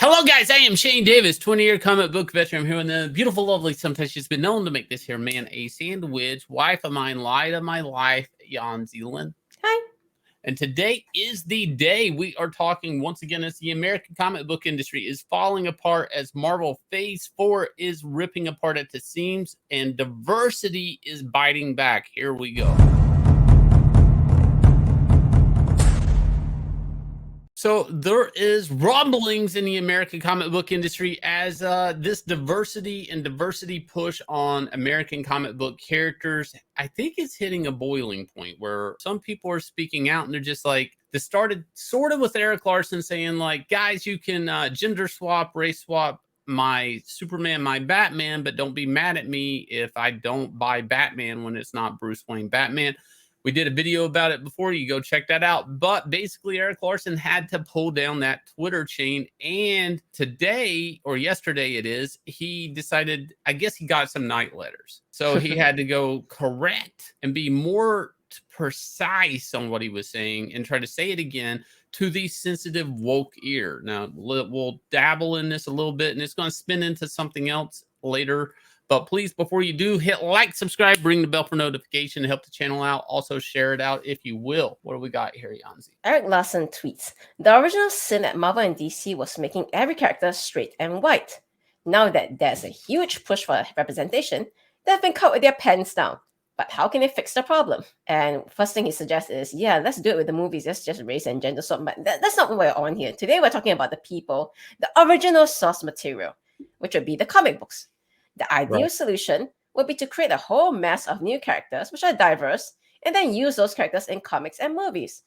Hello, guys. I am Shane Davis, 20-year comic book veteran here in the beautiful, lovely, sometimes she's been known to make this here man a sandwich. Wife of mine, light of my life, Yanzi. Hi. And today is the day we are talking once again as the American comic book industry is falling apart as Marvel Phase 4 is ripping apart at the seams and diversity is biting back. Here we go. So there is rumblings in the American comic book industry as this diversity push on American comic book characters, I think it's hitting a boiling point where some people are speaking out and they're just like, this started sort of with Eric Larson saying like, guys, you can gender swap, race swap my Superman, my Batman, but don't be mad at me if I don't buy Batman when it's not Bruce Wayne Batman. We did a video about it before. You go check that out. But basically, Eric Larson had to pull down that Twitter chain. And today, or yesterday it is, he decided, I guess he got some night letters. So he had to go correct and be more precise on what he was saying and try to say it again to the sensitive woke ear. Now, we'll dabble in this a little bit, and it's going to spin into something else later. But please, before you do, hit like, subscribe, ring the bell for notification to help the channel out. Also, share it out if you will. What do we got here, Yanzi? Eric Larson tweets, the original sin at Marvel and DC was making every character straight and white. Now that there's a huge push for representation, they've been caught with their pants down. But how can they fix the problem? And first thing he suggests is, yeah, let's do it with the movies. Let's just race and gender swap. But that's not what we're on here. Today, we're talking about the people, the original source material, which would be the comic books. The ideal solution would be to create a whole mess of new characters, which are diverse, and then use those characters in comics and movies.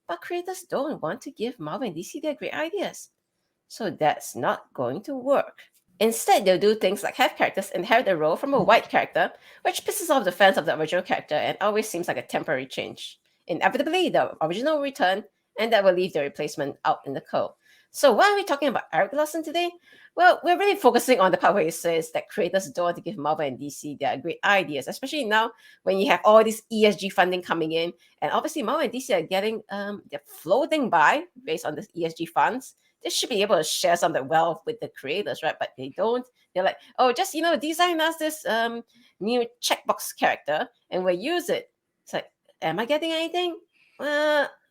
But creators don't want to give Marvel and DC their great ideas. So that's not going to work. Instead, they'll do things like have characters inherit a role from a white character, which pisses off the fans of the original character and always seems like a temporary change. Inevitably, the original will return, and that will leave the replacement out in the cold. So why are we talking about Eric Larson today? Well, we're really focusing on the part where he says that creators don't want to give Marvel and DC their great ideas, especially now when you have all this ESG funding coming in. And obviously, Marvel and DC are getting, they're floating by based on this ESG funds. They should be able to share some of the wealth with the creators, right? But they don't. They're like, oh, just, design us this new checkbox character and we'll use it. It's like, am I getting anything?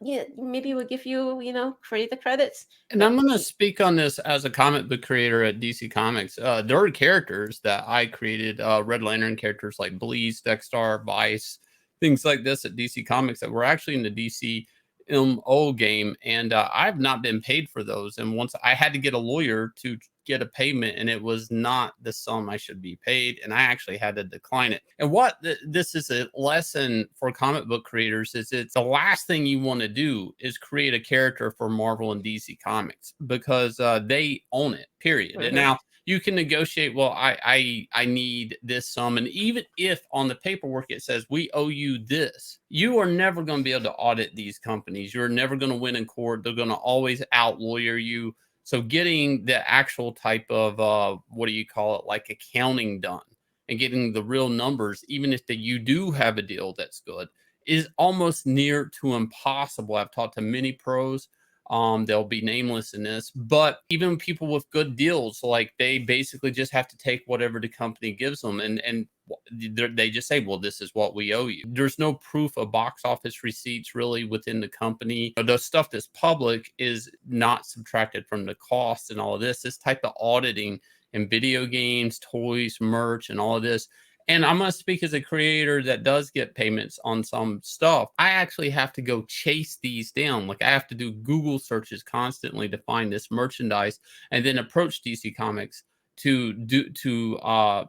Yeah, maybe we'll give you, creator credits. And I'm going to speak on this as a comic book creator at DC Comics. There are characters that I created, Red Lantern characters like Bleeze, Dexter, Vice, things like this at DC Comics that were actually in the DC MO game. And I've not been paid for those. And once I had to get a lawyer to get a payment, and it was not the sum I should be paid, and I actually had to decline it. And what this is a lesson for comic book creators is it's the last thing you want to do is create a character for Marvel and DC Comics because they own it, period. And now you can negotiate, well, I need this sum, and even if on the paperwork it says we owe you this, you are never going to be able to audit these companies. You're never going to win in court. They're going to always out lawyer you. So getting the actual type of, like accounting done and getting the real numbers, even if you do have a deal that's good, is almost near to impossible. I've talked to many pros. They'll be nameless in this, but even people with good deals, like they basically just have to take whatever the company gives them. And they just say, well, this is what we owe you. There's no proof of box office receipts really within the company. The stuff that's public is not subtracted from the cost and all of this. This type of auditing in video games, toys, merch, and all of this. And I'm going to speak as a creator that does get payments on some stuff. I actually have to go chase these down. Like I have to do Google searches constantly to find this merchandise and then approach DC Comics to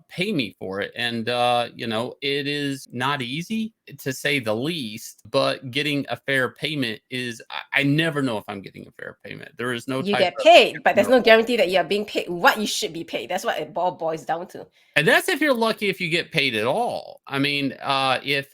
pay me for it. And it is not easy to say the least, but getting a fair payment is, I never know if I'm getting a fair payment. There is no you get paid, but there's no guarantee that you're being paid what you should be paid. That's what it all boils down to. And that's if you're lucky, if you get paid at all. I mean, if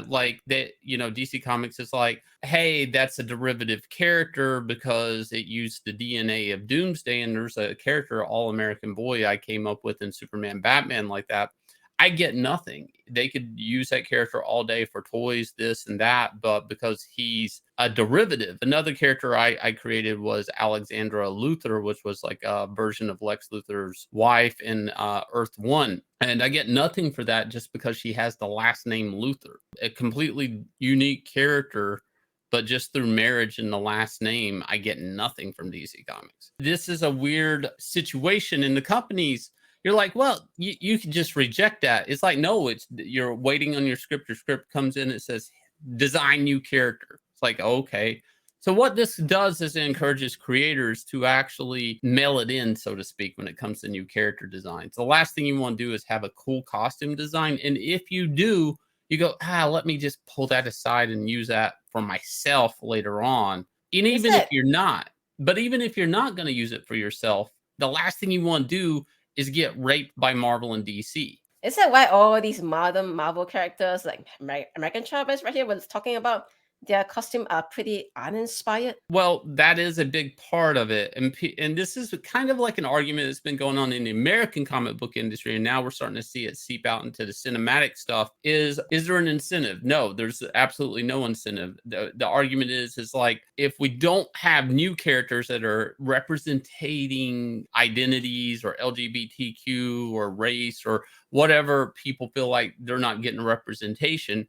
like that, DC Comics is like, hey, that's a derivative character because it used the DNA of Doomsday, and there's a character, All-American Boy, I came up with in Superman, Batman like that. I get nothing. They could use that character all day for toys, this and that, but because he's a derivative. Another character I created was Alexandra Luthor, which was like a version of Lex Luthor's wife in Earth One. And I get nothing for that just because she has the last name Luthor, a completely unique character. But just through marriage and the last name, I get nothing from DC Comics. This is a weird situation in the companies. You're like, well, you can just reject that. It's like, no, you're waiting on your script. Your script comes in, it says design new character. It's like, okay. So what this does is it encourages creators to actually mail it in, so to speak, when it comes to new character designs. The last thing you want to do is have a cool costume design. And if you do, you go, let me just pull that aside and use that for myself later on. And even if you're not, but even if you're not going to use it for yourself, the last thing you want to do is get raped by Marvel and DC. Is that why all these modern Marvel characters, like American Chavez right here, was talking about their costume are pretty uninspired? Well, that is a big part of it. And this is kind of like an argument that's been going on in the American comic book industry. And now we're starting to see it seep out into the cinematic stuff. Is there an incentive? No, there's absolutely no incentive. The argument is like, if we don't have new characters that are representing identities or LGBTQ or race or whatever people feel like they're not getting representation,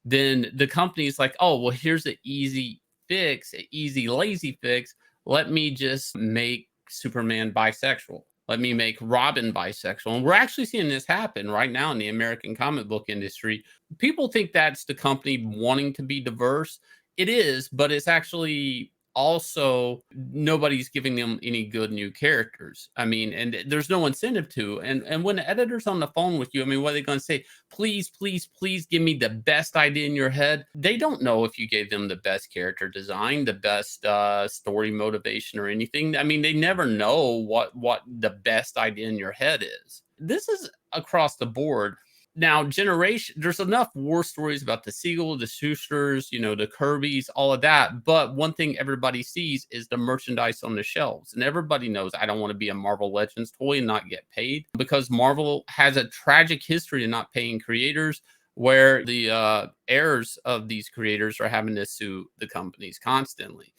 then the company's like, oh, well, here's an easy fix, an easy, lazy fix. Let me just make Superman bisexual. Let me make Robin bisexual. And we're actually seeing this happen right now in the American comic book industry. People think that's the company wanting to be diverse. It is, but it's actually also nobody's giving them any good new characters. I mean, and there's no incentive to. And when the editor's on the phone with you, I mean, what are they going to say? Please, please, please give me the best idea in your head. They don't know if you gave them the best character design, the best story motivation or anything. I mean, they never know what the best idea in your head is. This is across the board. Now, there's enough war stories about the Siegel, the Schusters, the Kirbys, all of that. But one thing everybody sees is the merchandise on the shelves. And everybody knows I don't want to be a Marvel Legends toy and not get paid, because Marvel has a tragic history of not paying creators, where the heirs of these creators are having to sue the companies constantly.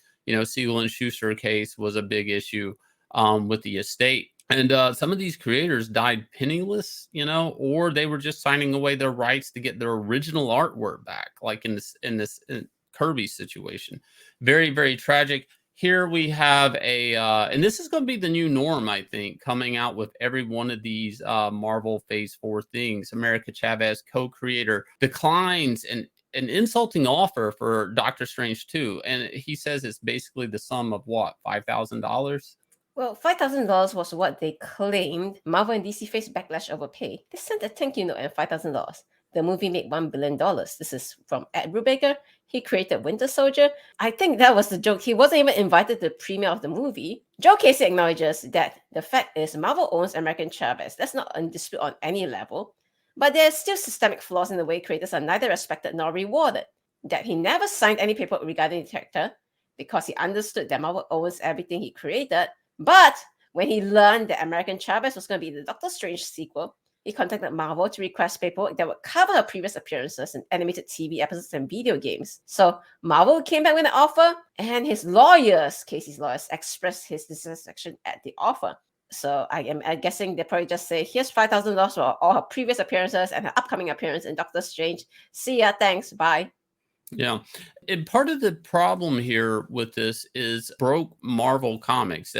Siegel and Schuster case was a big issue with the estate. And some of these creators died penniless, or they were just signing away their rights to get their original artwork back, like in this Kirby situation. Very, very tragic. Here we have and this is going to be the new norm, I think, coming out with every one of these Marvel Phase 4 things. America Chavez, co-creator, declines an insulting offer for Doctor Strange 2. And he says it's basically the sum of what, $5,000? Well, $5,000 was what they claimed. Marvel and DC faced backlash over pay. They sent a thank you note and $5,000. The movie made $1 billion. This is from Ed Brubaker. He created Winter Soldier. I think that was the joke. He wasn't even invited to the premiere of the movie. Joe Casey acknowledges that the fact is Marvel owns American Chavez. That's not in dispute on any level. But there are still systemic flaws in the way creators are neither respected nor rewarded. That he never signed any paper regarding the character because he understood that Marvel owns everything he created. But when he learned that American Chavez was going to be the Doctor Strange sequel, he contacted Marvel to request paperwork that would cover her previous appearances in animated TV episodes and video games. So Marvel came back with an offer, and his lawyers, Casey's lawyers, expressed his dissatisfaction at the offer. So I'm guessing they probably just say, here's $5,000 for all her previous appearances and her upcoming appearance in Doctor Strange. See ya, thanks, bye. Yeah. And part of the problem here with this is broke Marvel Comics.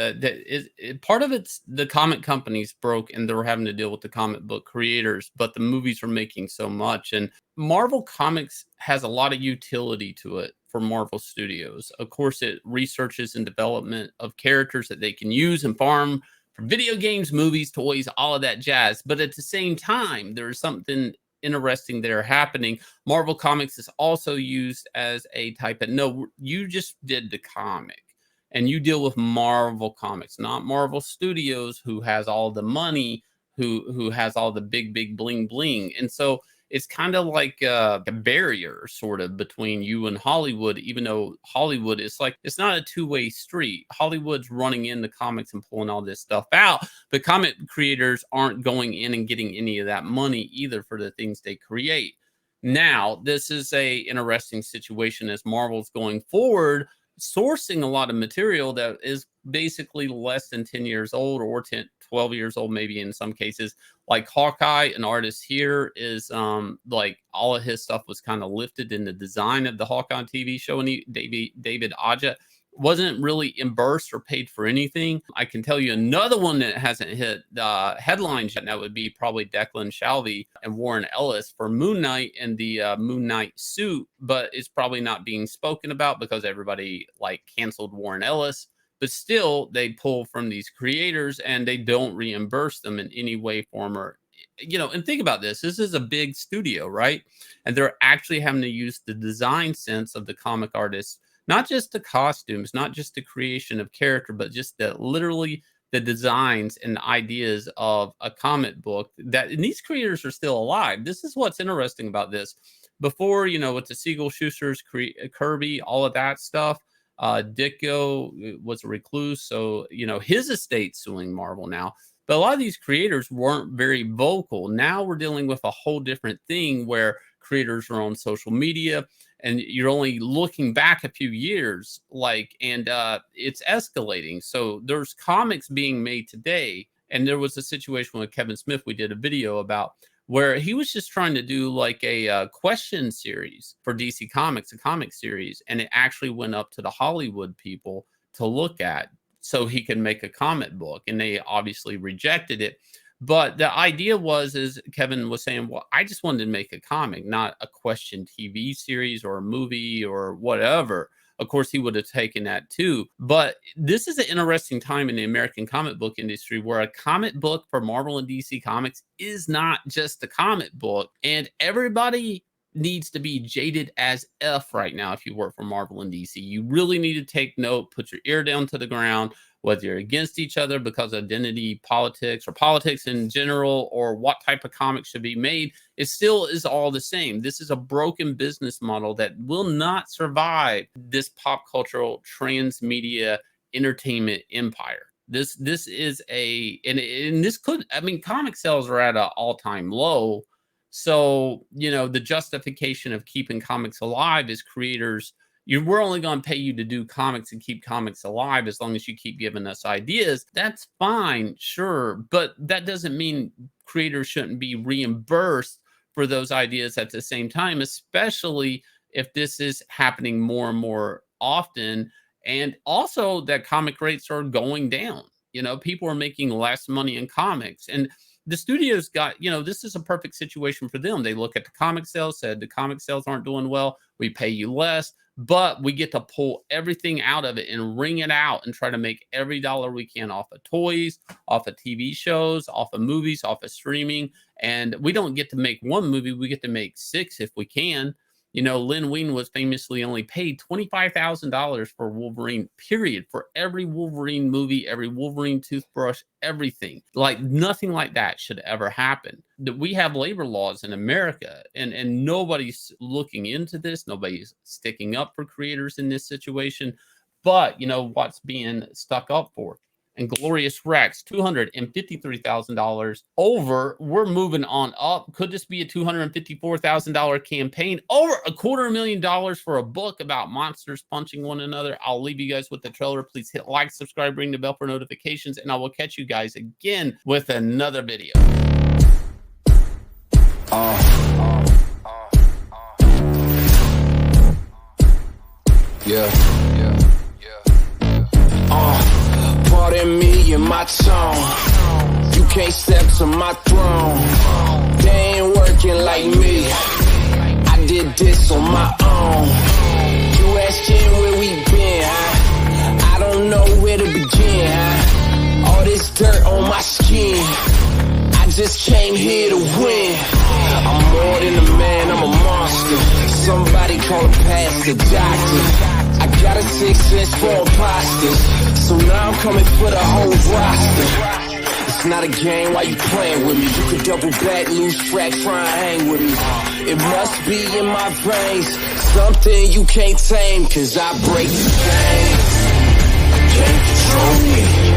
Part of it's the comic companies broke and they're having to deal with the comic book creators, but the movies are making so much. And Marvel Comics has a lot of utility to it for Marvel Studios. Of course, it researches and development of characters that they can use and farm for video games, movies, toys, all of that jazz. But at the same time, there's something interesting there happening. Marvel Comics is also used as a type of, no, you just did the comic and you deal with Marvel Comics, not Marvel Studios, who has all the money, who has all the big bling bling. And so it's kind of like a barrier sort of between you and Hollywood, even though Hollywood is like, it's not a two-way street. Hollywood's running in the comics and pulling all this stuff out, but comic creators aren't going in and getting any of that money either for the things they create. Now, this is a interesting situation as Marvel's going forward, sourcing a lot of material that is basically less than 10 years old or 12 years old, maybe in some cases. Like Hawkeye, an artist here, is like all of his stuff was kind of lifted in the design of the Hawkeye TV show, and David Aja wasn't really reimbursed or paid for anything. I can tell you another one that hasn't hit headlines yet, and that would be probably Declan Shalvey and Warren Ellis for Moon Knight and the Moon Knight suit, but it's probably not being spoken about because everybody like canceled Warren Ellis. But still, they pull from these creators and they don't reimburse them in any way, form, or, you know, and think about this. This is a big studio, right? And they're actually having to use the design sense of the comic artists, not just the costumes, not just the creation of character, but just literally the designs and the ideas of a comic book that, and these creators are still alive. This is what's interesting about this. Before, you know, with the Siegel Schusters, Kirby, all of that stuff, Ditko was a recluse. So, you know, his estate's suing Marvel now. But a lot of these creators weren't very vocal. Now we're dealing with a whole different thing where creators are on social media, and you're only looking back a few years, like, and it's escalating. So there's comics being made today, and there was a situation with Kevin Smith we did a video about where he was just trying to do like a question series for DC Comics, a comic series, and it actually went up to the Hollywood people to look at so he could make a comic book, and they obviously rejected it. But the idea is Kevin was saying, well, I just wanted to make a comic, not a question TV series or a movie or whatever. Of course, he would have taken that too. But this is an interesting time in the American comic book industry where a comic book for Marvel and DC Comics is not just a comic book. And everybody needs to be jaded as F right now if you work for Marvel and DC. You really need to take note, put your ear down to the ground, whether you're against each other because of identity politics or politics in general, or what type of comics should be made. It still is all the same. This is a broken business model that will not survive this pop cultural transmedia entertainment empire. This is and this could, I mean, comic sales are at an all-time low. So, you know, the justification of keeping comics alive is creators, we're only going to pay you to do comics and keep comics alive as long as you keep giving us ideas. That's fine, sure. But that doesn't mean creators shouldn't be reimbursed for those ideas at the same time, especially if this is happening more and more often. And also that comic rates are going down. You know, people are making less money in comics. And the studios got, you know, this is a perfect situation for them. They look at the comic sales, said the comic sales aren't doing well. We pay you less, but we get to pull everything out of it and wring it out and try to make every dollar we can off of toys, off of TV shows, off of movies, off of streaming. And we don't get to make one movie. We get to make 6 if we can. You know, Lin Wein was famously only paid $25,000 for Wolverine, period, for every Wolverine movie, every Wolverine toothbrush, everything. Like nothing like that should ever happen. That we have labor laws in America, and nobody's looking into this. Nobody's sticking up for creators in this situation. But you know what's being stuck up for? Inglorious Rex, $253,000 over. We're moving on up. Could this be a $254,000 campaign? Over $250,000 for a book about monsters punching one another. I'll leave you guys with the trailer. Please hit like, subscribe, ring the bell for notifications, and I will catch you guys again with another video. Pardon me and my tone. You can't step to my throne. They ain't working like me. I did this on my own. You asking where we been, huh? I don't know where to begin, huh? All this dirt on my skin. I just came here to win. I'm more than a man, I'm a monster. Somebody call a pastor, doctor. I got a 6 sense for imposters, so now I'm coming for the whole roster. It's not a game, why you playing with me? You could double back, lose track, try and hang with me. It must be in my veins, something you can't tame, cause I break the game. Can't control me.